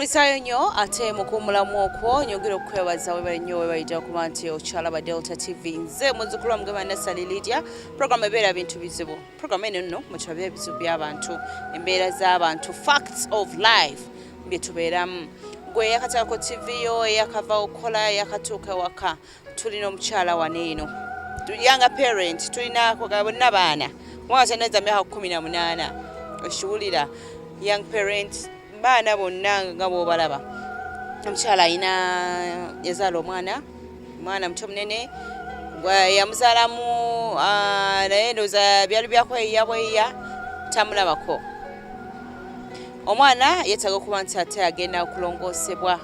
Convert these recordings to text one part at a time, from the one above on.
Mwisayo nnyo ate mukumulamu okwo nyongera okwebaza webale nnyo webalidde okuba nti okyalaba Delta TV nze muzzukulu wa Mugema Nassali Lydia program ebeera Ebintu Bizibu program eno nno mukirabira ebizibu by'abantu embeera z'abantu facts of life bye tubeeramu gwe yakatalako TV yo yakava okola yakatuuka waka tulina omukyala wano eno younger parent tulina bonna baana mwana taneza myaka 18 oshiwulira young parent baana bonna nga bw'obalaba omukyala alina Yazaala Omwana mwana muto munene yamuzaalamu naye ndowooza byali byakweya tamulabako omwana yeetaaga okuba nti ate agenda okulongoosebwa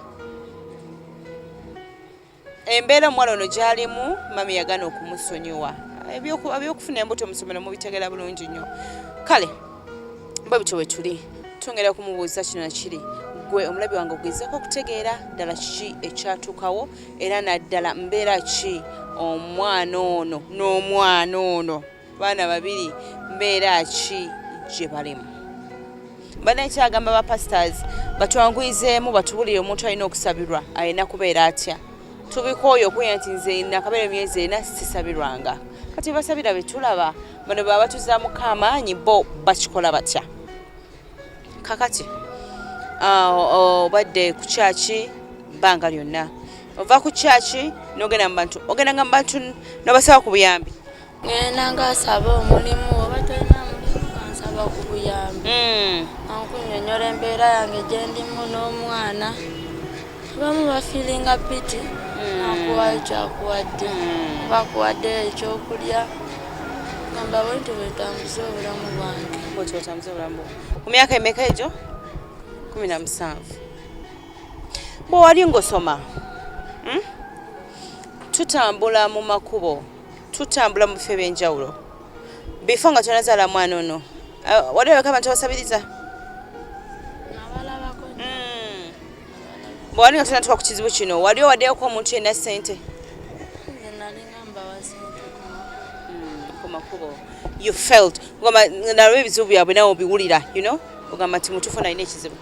embeera omuwala ono gy'alimu mami yagaana okumusonyiwa ebyokufuna embuto mu ssomero mubitegera bulungi nnyo kale bwe bityo bwe tuli tongera kumubuuza kino nakiri gwe omulabi wange ogezeeko okutegeera ddala kiki ekyatuukawo era naddala mbeera ki omwana ono n'omwana ono baana babiri mbeera ki gye balimu banaekyagamba ba pastors batwanguyizeemu batubulire omuntu alina okusabirwa alina kubeera atya tubikooyo okuya nti nze nakabeera emyezi ena sisabirwanga kati basabira betulaba bano baba batuzaamuko amaanyi bo bakikola batya kakati obadde ku kyaki bbanga lyonna ova ku kyaki n'ogenda mu bantu ogendanga mu bantu n'obasaba ku buyambi ngenda ngasaba omulimu oba tolina mulimu kansaba ku buyambi ankunnyonnyola embeera yange gye ndimu n'omwana abamu bafiiringa piti nakuwayo kyakuwadde bakuwadde ekyokulya gamba bwenti bwetambuza obulamu bwange bwetambuza obulamu ku myaka emeka egyo 17 bwe wali ng'osoma tutambula mu makubo tutambula mu bifo ebyenjawulo bifo nga tonazaala mwana ono wali oleka abantu basabiriza nabalabako bwe wali nga tonatuka ku kizibu kino wali owaddeyoko omuntu yenna ssente nze nalinga mbawa sente ku makubo you felt ngoma nalwo ebizibu byabwe nawe obiwulira you know ogamba nti mutuufu nalina ekizibu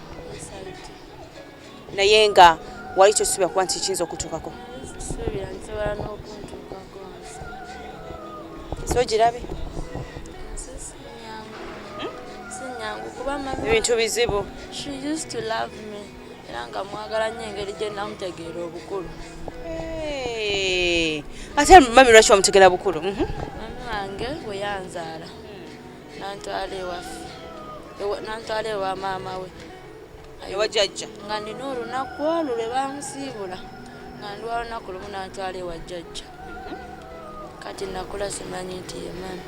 naye nga wali kyosuubira kuba nti kiyinza okutuukako suubira nsobola n'okuntuukako so girabe sinyangu kuba mami ebintu bizibu she used to love me era nga mwagala nnyo engeri gye namutegeera obukulu ate mami lwaki wamutegeera bukulu mami wange bwe yanzaala nantwala ewaffe nantwala ewa maama we ewa jjajja nga ndina olunaku olwo lwe bamusiibula nga ndi wa lunaku lumu nantwala ewa jjajja kati nakula simanyi nti ye mami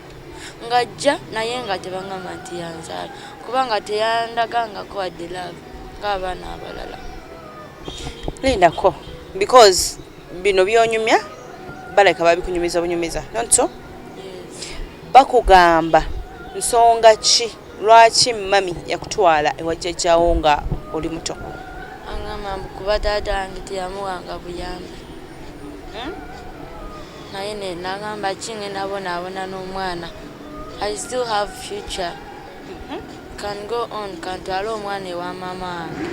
nga jja naye nga tebaŋŋamba nti yanzaala kubanga teyandagangako wadde laavu ng'abaana abalala lindako because bino byonyumya baleka babikunyumiza bunyumiza nonso bakugamba nsonga ki lwaki mami yakutwala ewa jjajjaawo nga oli muto aŋŋamba kuba taata wange teyamuwanga buyambi naye ne naŋŋamba kinge nabonaabona n'omwana I still have future can go on kantwala omwana ewa maama wange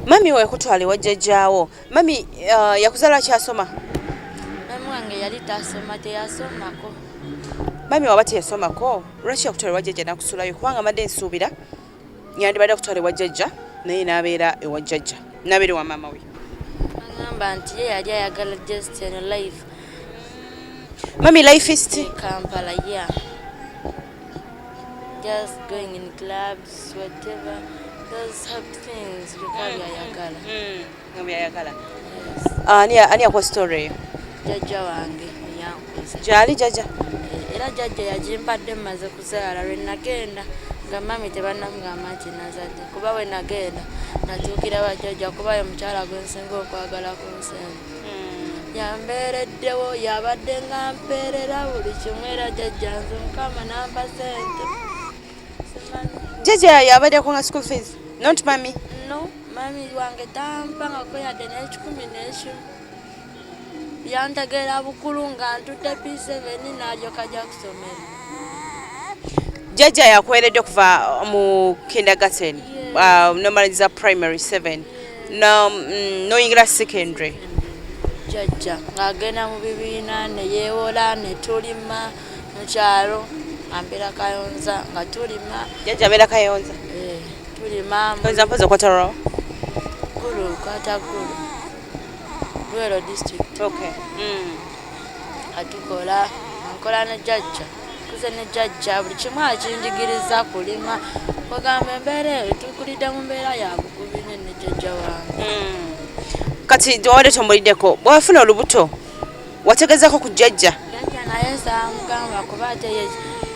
mami we yakutwala ewa jjajjaawo mami yakuzaala kyasoma mami wange yali tasoma teyasomako mami waba teyasomako lwaki yakutwala ewa jjajja nakusulayo kubanga madde nsuubira yandibadde akutwala ewa jjajja naye n'abeera ewa jjajja n'abeera ewa maama we aŋŋamba nti ye yali ayagala just in life mami lifeist Kampala yeah just going in clubs whatever those type things bikabi ayagala byayagala ani yakwa story jjajja wange yankuza gyali jjajja era jjajja yagimpadde mmaze kuzaala lwe nagenda nga mami tebannamugamba nti nazadde kuba we nagenda natuukira bajjajja kubayo mukyala gwe nsinga okwagala ku nsembe yambeereddewo yabadde nga mpeerera buli kimu era jjajja nze mukama nampa sente jjajja yabaddeko nga school fees not mami no mami wange tampangako yadde n'ekikumi n'ekimu yantegeera bukulu nga ntudde P7 n'alyoka ja kusomera jjajja yakweredde okuva mu kindergarten nomaliza primary 7 noyingira secondary jajja ng'agenda mu bibiina ne yeewola ne tulima mu kyalo ambeera Kayonza nga tulima jajja abeera Kayonza tulima Kayonza mpozi okwatarawo Gulu kwata Gulu Luero district okay atukola nkola ne jajja kuze ne jajja buli kimu akinjigiriza kulima kwegamba embeera tukulidde mu mbeera ya bugubi ne jajja wange kati tewabadde tomuliddeko bwafuna olubuto wategezako ku jajja jajja naye saamugamba kuba ate ye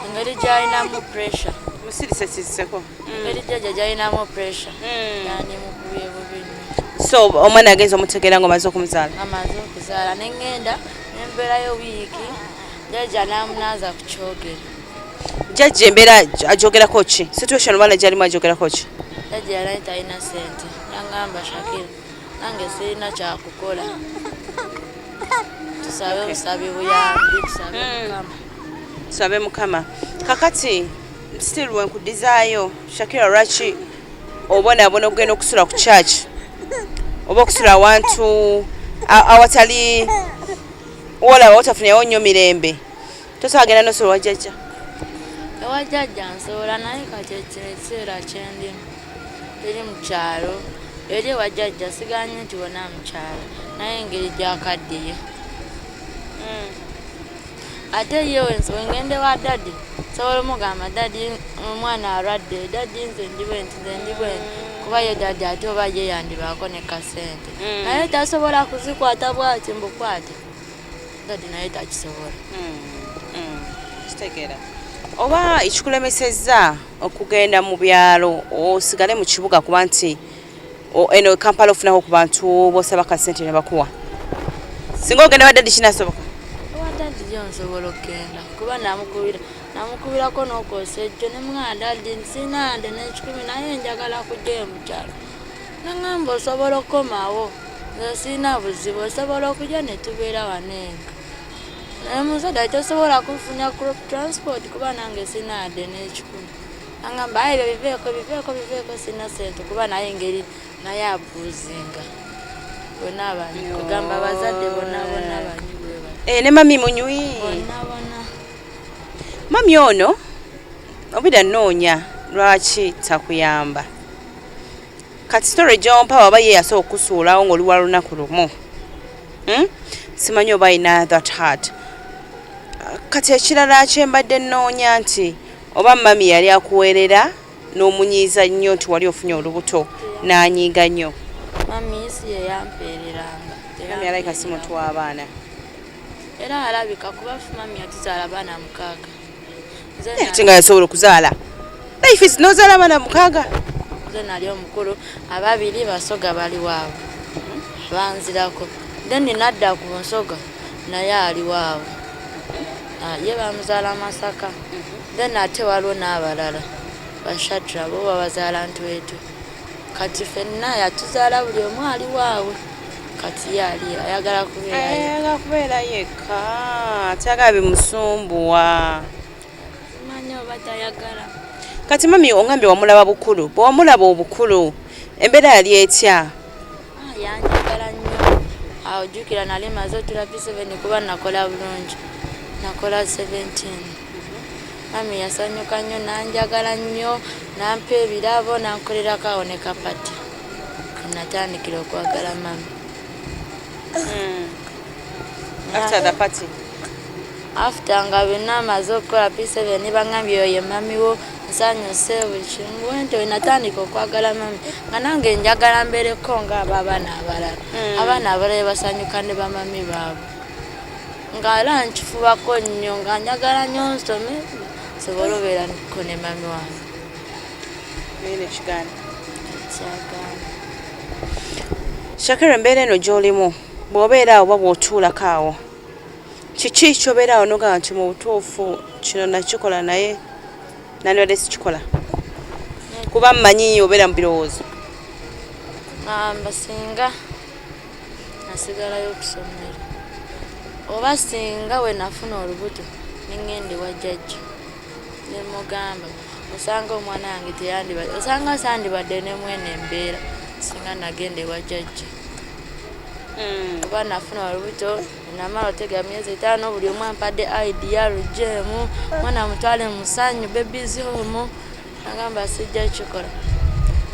engeri gy'alinamu pressure musirisesiseko engeri jajja gy'alinamu pressure yani mukubye bubi nnyo so omwana agenza omutegeera ng'omaze okumuzaala amaze okuzaala ne ŋŋenda n'embeerayo wiiki jajja n'amunaaza ku kyogero jajja embeera ajogerako ki situation omwana gy'alimu ajogerako ki jajja yali talina ssente yaŋŋamba Shakira nange sirina kyakukola tusabe busabi buyambi tusabe mukama tusabe mukama kakati still wenkudizaayo Shakira lwaki obonaabona okugenda okusula ku church oba okusula awantu awatali wolaba otafunyawo nnyo mirembe tosobola genda nosula wa jjajja ewa jjajja nsobola naye kati ekiseera kyendimu eri mu kyalo eri ewa jjajja siganye nti wona mu kyalo naye engeri gyakaddiye ate ye wengende wa dadi sobola omugamba dadi omwana alwadde dadi nze ndi bwenti kuba ye dadi ate oba ye yandibaako ne kasente naye tasobola kuzikwata bwati mbukwate dadi naye takisobola kitegeera oba ekikulemesezza okugenda mu byalo osigale mu kibuga kuba nti eno Kampala ofunako ku bantu bosaba kasente ne bakuwa singa ogenda wa dadi kinasoboka dadi gyonsobola okgenda kuba namukubirako n'okwosa ejjo ne mwana dadi nsina nde n'ekikumi naye njagala kujjayo mu kyalo naŋŋamba osobola okukomawo nze sirina buzibu osobola okujja ne tubeera wanenga naye muzadde tosobola kufunya crop transport kuba nange sirina nde n'ekikumi naŋŋamba aye ebyo biveeko sirina sente kuba naye engeri naye abuuzinga bonna abanyi kugamba abazadde bonna banyi ne mami munywi mami ono obida nnoonya lwaki takuyamba kati story gyompa waba ye yasobola okusuulawo ng'oli wa lunaku lumu simanyi oba ayina that heart kati ekirala kyembadde nnoonya nti oba mami yali akuweerera n'omunyiiza nnyo nti wali ofunye olubuto n'anyiiga nnyo mami isi ye yampeereranga mami alayika si muntu w'abaana era alabika kuba mami yatuzaala abaana 6 ate nga yasobola okuzaala life is nozaala abaana 6 nze nali omukulu ababiri basoga bali waabo banzirako then nadda ku nsoga naye ali waabo ye bamuzaala Masaka then ate waliwo n'abalala bashatra bo babazaala Ntweto kati ffenna yatuzaala buli omu ali waabwe kati yali ayagala kubeera yekka atayagala bimusumbuwa manyi oba tayagala kati mami ongambye wamulaba bukulu bwewamulaba obukulu embeera yali etya yanjagala nnyo ojjukira nali maze otula P7 kuba nakola bulungi nakola 17 mami yasanyuka nnyo nanjagala nnyo nampa ebirabo nankolerako awo ne kapati natandikira okwagala mami after the party after nga bonna amaze okukola P7 bangambye oyo ye mami wo nsanyuse buli kimu wente natandika okwagala mami nga nange njagala mbeereko ng'abo abaana abalala abaana abalala basanyuka ne bamami baabwe nga era nkifubako nnyo nga njagala nnyo nsome sobola obeerako ne mami wange Shakira embeera eno gy'olimu bw'obeera awo oba bw'otuulako awo kiki ky'obeera awo n'ogamba nti mu butuufu kino nakikola naye nandibadde sikikola kuba mmanyi obeera mu birowoozo ngamba singa nasigalayo okusomera oba singa we nafuna olubuto neŋŋende wa jjajja ne mugamba osanga omwana wange teyandibadde osanga sandibadde ne mwene embeera singa nagende wa jjajja kuba nafuna olubuto namala otega myezi 5 buli omu ampadde idea lujeemu mwana mutwale musanyu babies home nagamba sijja kikola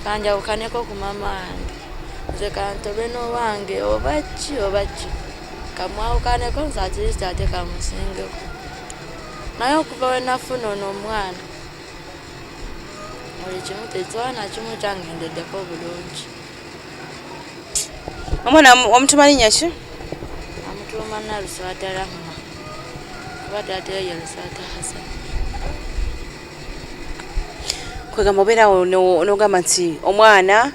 kanjawukaneko ku mama wange nze kantobe n'owange oba ki kamwawukaneko nze atirisi ate kamusingeko naye okuva we nafuna ono omwana buli kimu tekitwala kimu kyangendeddeko bulungi. Omwana omutuma linnya ki? Amutuma Naluswata Rahma kuba taata ye Luswata Hassan. Kwegamba obeerawo n'ogamba nti omwana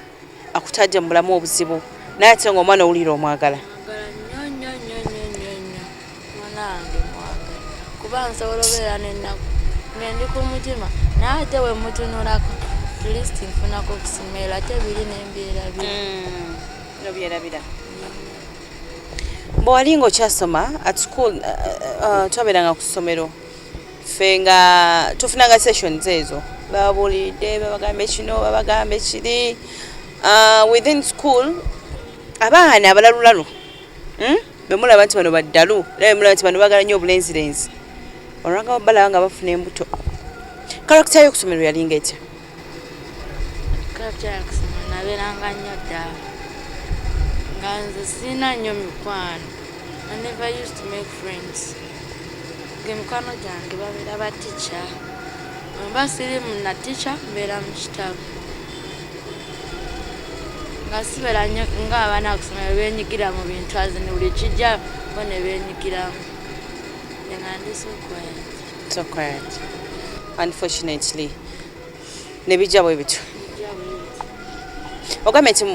akutadde mu bulamu obuzibu naye ate ng'omwana owulira omwagala. Mwana wange mwagala kuba nsobola obeera n'ennaku ngendi ku mutima naye ate we mutunulako at nfunako okusimeera ate biri n'embeera byerabira bw'wali ng'okyasoma at school twabeeranga ku ssomero ffe nga tufunanga sessions ezo babuulidde babagambe kino babagambe kiri within school abaana abalalulalu bemulaba nti bano baddalu era bemulaba nti bano baagala nnyo obulenzirenzi olwanga balaba nga bafuna embuto. Karakita y'okusomero yalinga etya? Karakita y'okusomero nabeeranga nnyo ddala nga nze sirina nnyo mikwano. I never used to make friends. Mikwano gyange babeera ba teacher. Mba siri na teacher mbeera mu kitabo. Nga sibeera nnyo ng'abaana kusomero beenyigira mu bintu azini buli kijja bo ne beenyigiramu. Nga ndi so quiet. Unfortunately. Ne bijja bwe bityo. Ogambye nti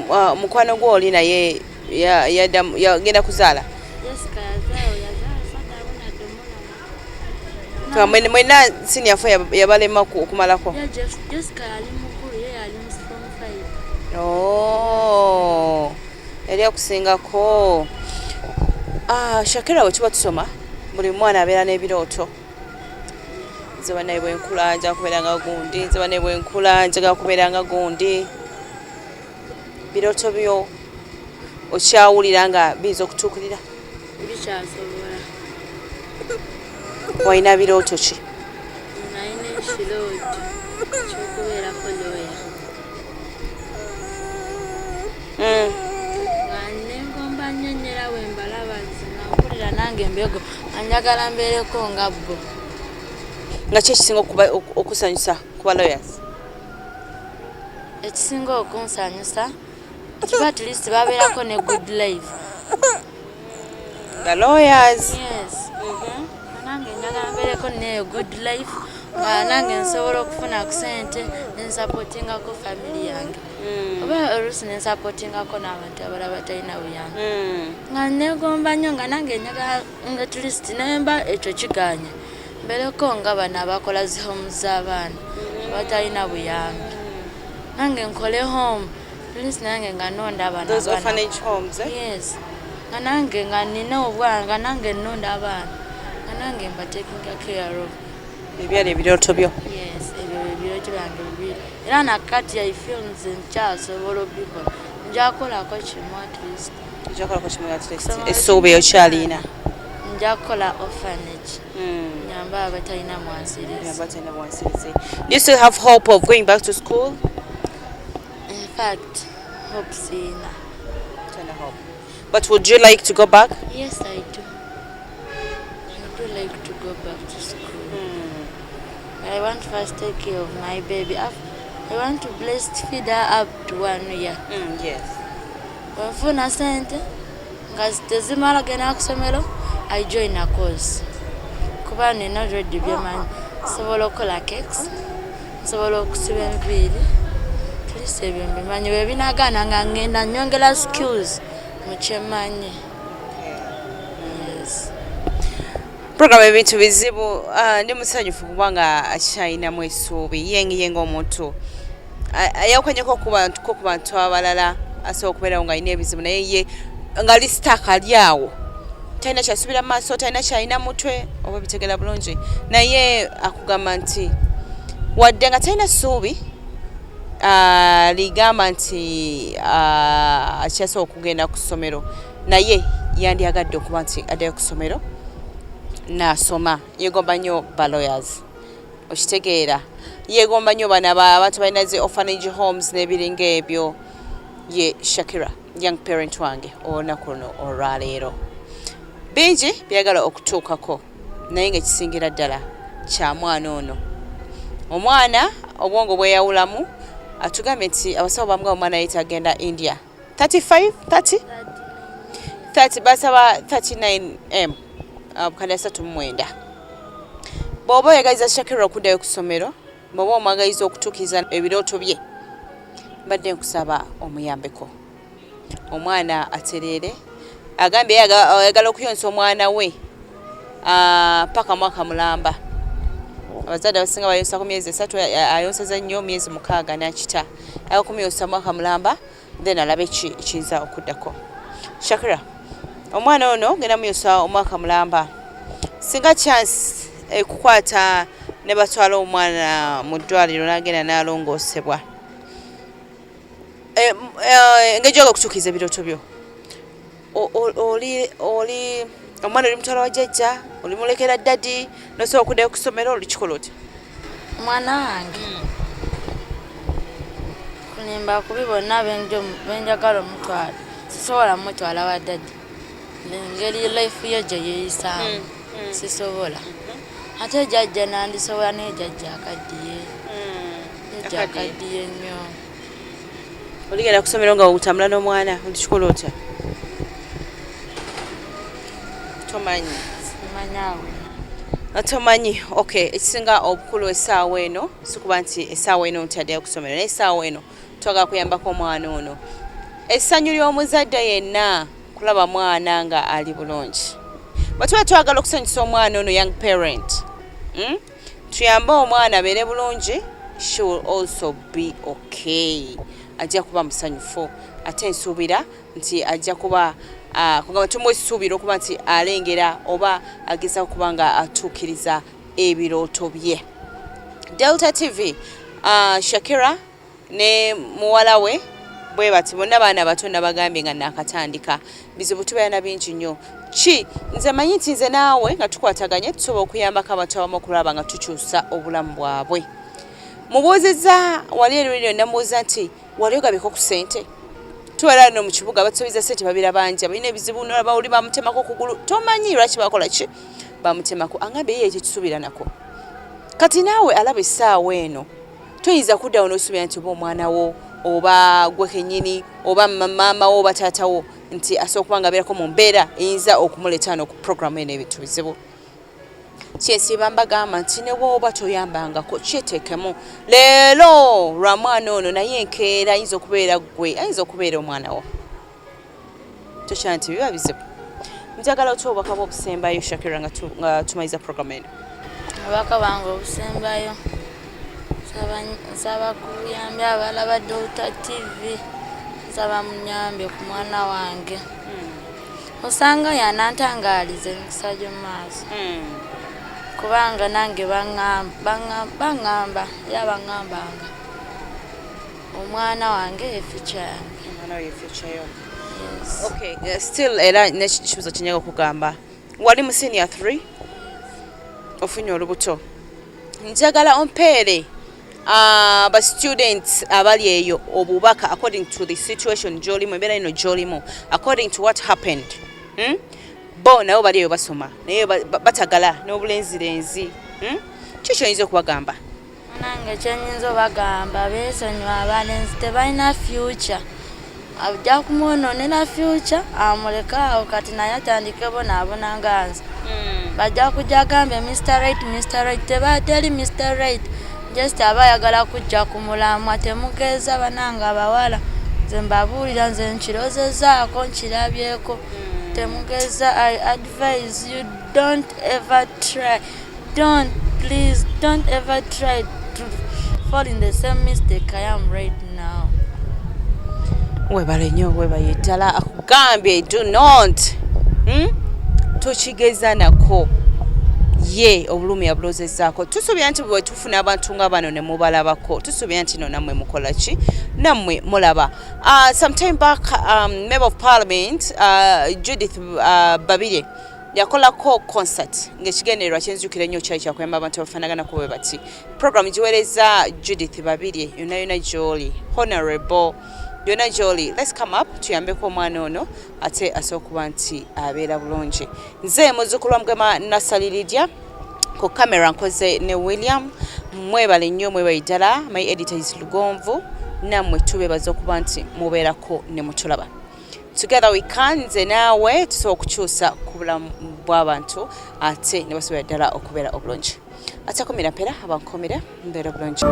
mukwano gwo oli naye yagenda kuzaala? Jessica yazaala mwena senior fo yabalema okumalako? Jessica yali mukulu ye yali mu form 5. Oh, yali akusingako. Shakira we tuba tusoma buli mwana abeera n'ebirooto. Nze bannaye bwe nkula nja kubeeranga gundi, nze bannaye bwe nkula njagala kubeeranga gundi. Birooto byo okyawulira nga biza okutuukirira? Bikyasobola. Walina birooto ki? Nalina ekirooto ky'okubeerako lawyer. Nga nengomba nnyo nnyera we mbalaba nze nga mpulira nange mbego anjagala mbeereko nga bo. Nga ki ekisinga okusanyusa kuba lawyers? Ekisinga okunsanyusa kiba at least babeerako ne good life. The lawyers? Yes. Nange njagala mbeereko ne good life nga nange nsobola okufuna ku ssente nensupportingako family yange. Oba oluusi nensupportingako n'abantu abalala batalina buyambi. Nga negomba nnyo nga nange njagala at least nemba ekyo kiganye mbeereko nga bano abakola zi home z'abaana batalina buyambi. Nange nkole home at least nange nga nonda abaana. Those orphanage homes, eh? Yes. Nga nange nga nina obwana nga nange nonda abaana nga nange mba taking care of. Ebyali ebirooto byo? Yes, ebyo ebirooto byange bibiri era nakati I feel nze nkyasobola obikola njakolako kimu at least. Njakolako kimu at least. Essuubi okyalina? Njakola orphanage. Nyamba abatalina mwansirizi. Do you still have hope of going back to school? In fact, hope sina. Hope. But would you like to go back? Yes, I do. I do like to go back to school. I want to first take care of my baby. I want to breastfeed her up to 1 year. Yes. Wenfuna sente nga tezimala genda kusomero, I join a course. Kuba nina already byemanyi. Nsobola okukola cakes, nsobola okusiba enviiri. Tulise ebyo mbimanyi bwe binagaana nga ngenda nyongera skills mu kyemanyi. Yes. Program Ebintu Bizibu ndi musanyufu kubanga akyayinamu essuubi yenga omuntu ayawukanyeko ku bantu abalala asobola okubeerawo ng'alina ebizibu naye ye nga lisitaaka ali awo talina kyasubira mu maaso talina kyalina mutwe oba bitegera bulungi naye akugamba nti wadde nga talina ssuubi ligamba nti akyasobola okugenda ku ssomero naye yandyagadde okuba nti addayo ku ssomero n'asoma. Yegomba nnyo ba lawyers okitegeera, yegomba nnyo bano abantu balina zi orphanage homes n'ebiringa ebyo. Ye Shakira young parent wange olunaku luno olwaleero. Bingi byagala okutuukako naye ng'ekisingira ddala kya mwana ono. Omwana obwongo bweyawulamu atugambye nti abasawo bamuga omwana yita agenda India 30 basaba 39M bukanda 39. Bw'oba oyagaliza Shakira okuddayo ku ssomero, bw'oba omwagaliza okutuukiriza ebirooto bye, mbadde nkusaba omuyambeko omwana atereere. Agambye ayagala okuyonsa omwana we paka mwaka mulamba. Abazadde abasinga bayonsa ku myezi 3, ayonseza nnyo myezi 6 n'akita. Ayakumyonsa mwaka mulamba then alabe kiyinza okuddako. Shakira omwana ono genda muyonsa omwaka mulamba. Singa chance ekukwata ne batwala omwana mu ddwaliro n'agenda n'alongoosebwa, ng'ejjoga okutuukiriza ebirooto byo, oli omwana oli mutwala wa jjajja, oli mulekera ddadi n'osobola okuddayo ku ssomero, olikikola oti? Mwana wange kulimba kubi bonna benjagala omutwala, sisobola mutwala wa ddadi engeri life yo gye yeeyisaamu sisobola. Ate jjajja nandisobola naye jjajja akaddiye, jjajja akaddiye nnyo. Oligenda ku ssomero nga otambula n'omwana, olikikola otya? Tomanyi? Tomanyi. Okay, ekisinga obukulu essaawa eno sikuba nti essaawa eno nti addayo ku ssomero, naye essaawa eno twagala kuyambako omwana ono. Essanyu ly'omuzadde yenna kulaba mwana nga ali bulungi. Bwe tuba twagala okusanyusa omwana ono young parent, tuyambe omwana abeere bulungi, she will also be okay. Ajja kuba musanyufu ate nsuubira nti ajja kuba kugamba tumwesuubira okuba nti alengera oba ageza okuba nga atuukiriza ebirooto bye. Delta TV, Shakira ne muwala we bwe bati bonna baana batonda bagambye nga nakatandika bizibu tubeera bingi nnyo. Nze manyi nti nze naawe nga tukwataganye tusobola okuyambako abantu abamu okulaba nga tukyusa obulamu bwabwe. Mubuuzizza wali erwiriro namubuuza nti wali ogabeko ku ssente? Tuwera no mu kibuga batubiza ssente babira bangi balina ebizibu n'olaba oli bamutemako kugulu, tomanyi lwaki bakola ki bamutemako. Angambye ye ekitusuubira nako. Kati naawe alaba essaawa eno toyinza kuddawo n'osuubira nti oba omwana wo oba gwe kennyini oba maama wo oba taata wo nti asobola okuba nga abeerako mu mbeera eyinza okumuleeta no ku programu eno ebintu bizibu. Kyensiiba mbagamba nti ne bw'oba toyambangako kyeteekemu. Leero lwa mwana ono naye enkeera ayinza okubeera gwe, ayinza okubeera omwana wo. Tokya nti biba bizibu. Njagala otya obubaka bw'obusembayo Shakira nga tumaliza programu eno. Obubaka bwange obusembayo nsaba kuyambye abalaba Delta TV, nsaba munyambye ku mwana wange. Osanga yanantangaaliza emikisa gy'omu maaso. Kubanga nange baŋŋamba era baŋŋambanga omwana wange ye future yange. Omwana ye future yo. Yes. Okay, still era n'ekibuzo kyenyaga okugamba. Wali mu senior 3? Ofunye olubuto. Njagala ompeere ba students abali eyo obubaka according to the situation gy'olimu, embeera eno gy'olimu, according to what happened. Bo nabo bali eyo basoma naye batagala n'obulenzirenzi. Kiki oyinza okubagamba? Nange kyenyinza obagamba beesonyiwa abalenzi tebalina future. Ajja kumwonoonera future amuleka awo kati naye atandike bonaabona nga nze. Bajja kujja agambe Mr. Right tebateri Mr. Right. Just aba ayagala kujja ku mulamwa temugeeza banange abawala. Nze mbabuulira nze nkirozezaako nkirabyeko. Temugeza, I advise you don't ever try. Please don't ever try to fall in the same mistake I am right now. Webale nnyo webaye ddala akugambye do not. Tokigeza nako. ye obulumi yabulozezzaako tusuubira nti bwe tufuna abantu nga bano ne mubalabako tusuubira nti no nammwe mukola ki nammwe mulaba sometime back member of parliament Judith Babirye yakolako concert ng'ekigendererwa kyenzukira ennyo kyali kyakuyamba abantu abafaanaganaku bwe bati program giweereza Judith Babirye yonna gy'oli honorable yonna gy'oli let's come up tuyambeko omwana ono ate asobola okuba nti abeera bulungi nze muzzukulu wa mugema Nasali Lydia ku kamera nkoze ne William mwebale nnyo mwebale ddala my editor is Lugonvu nammwe tubeebaza okuba nti mubeerako ne mutulaba together we can nze naawe tusobola okukyusa ku bulamu bw'abantu ate ne basobola ddala okubeera obulungi ate akomera mpera abankomere mbeera bulungi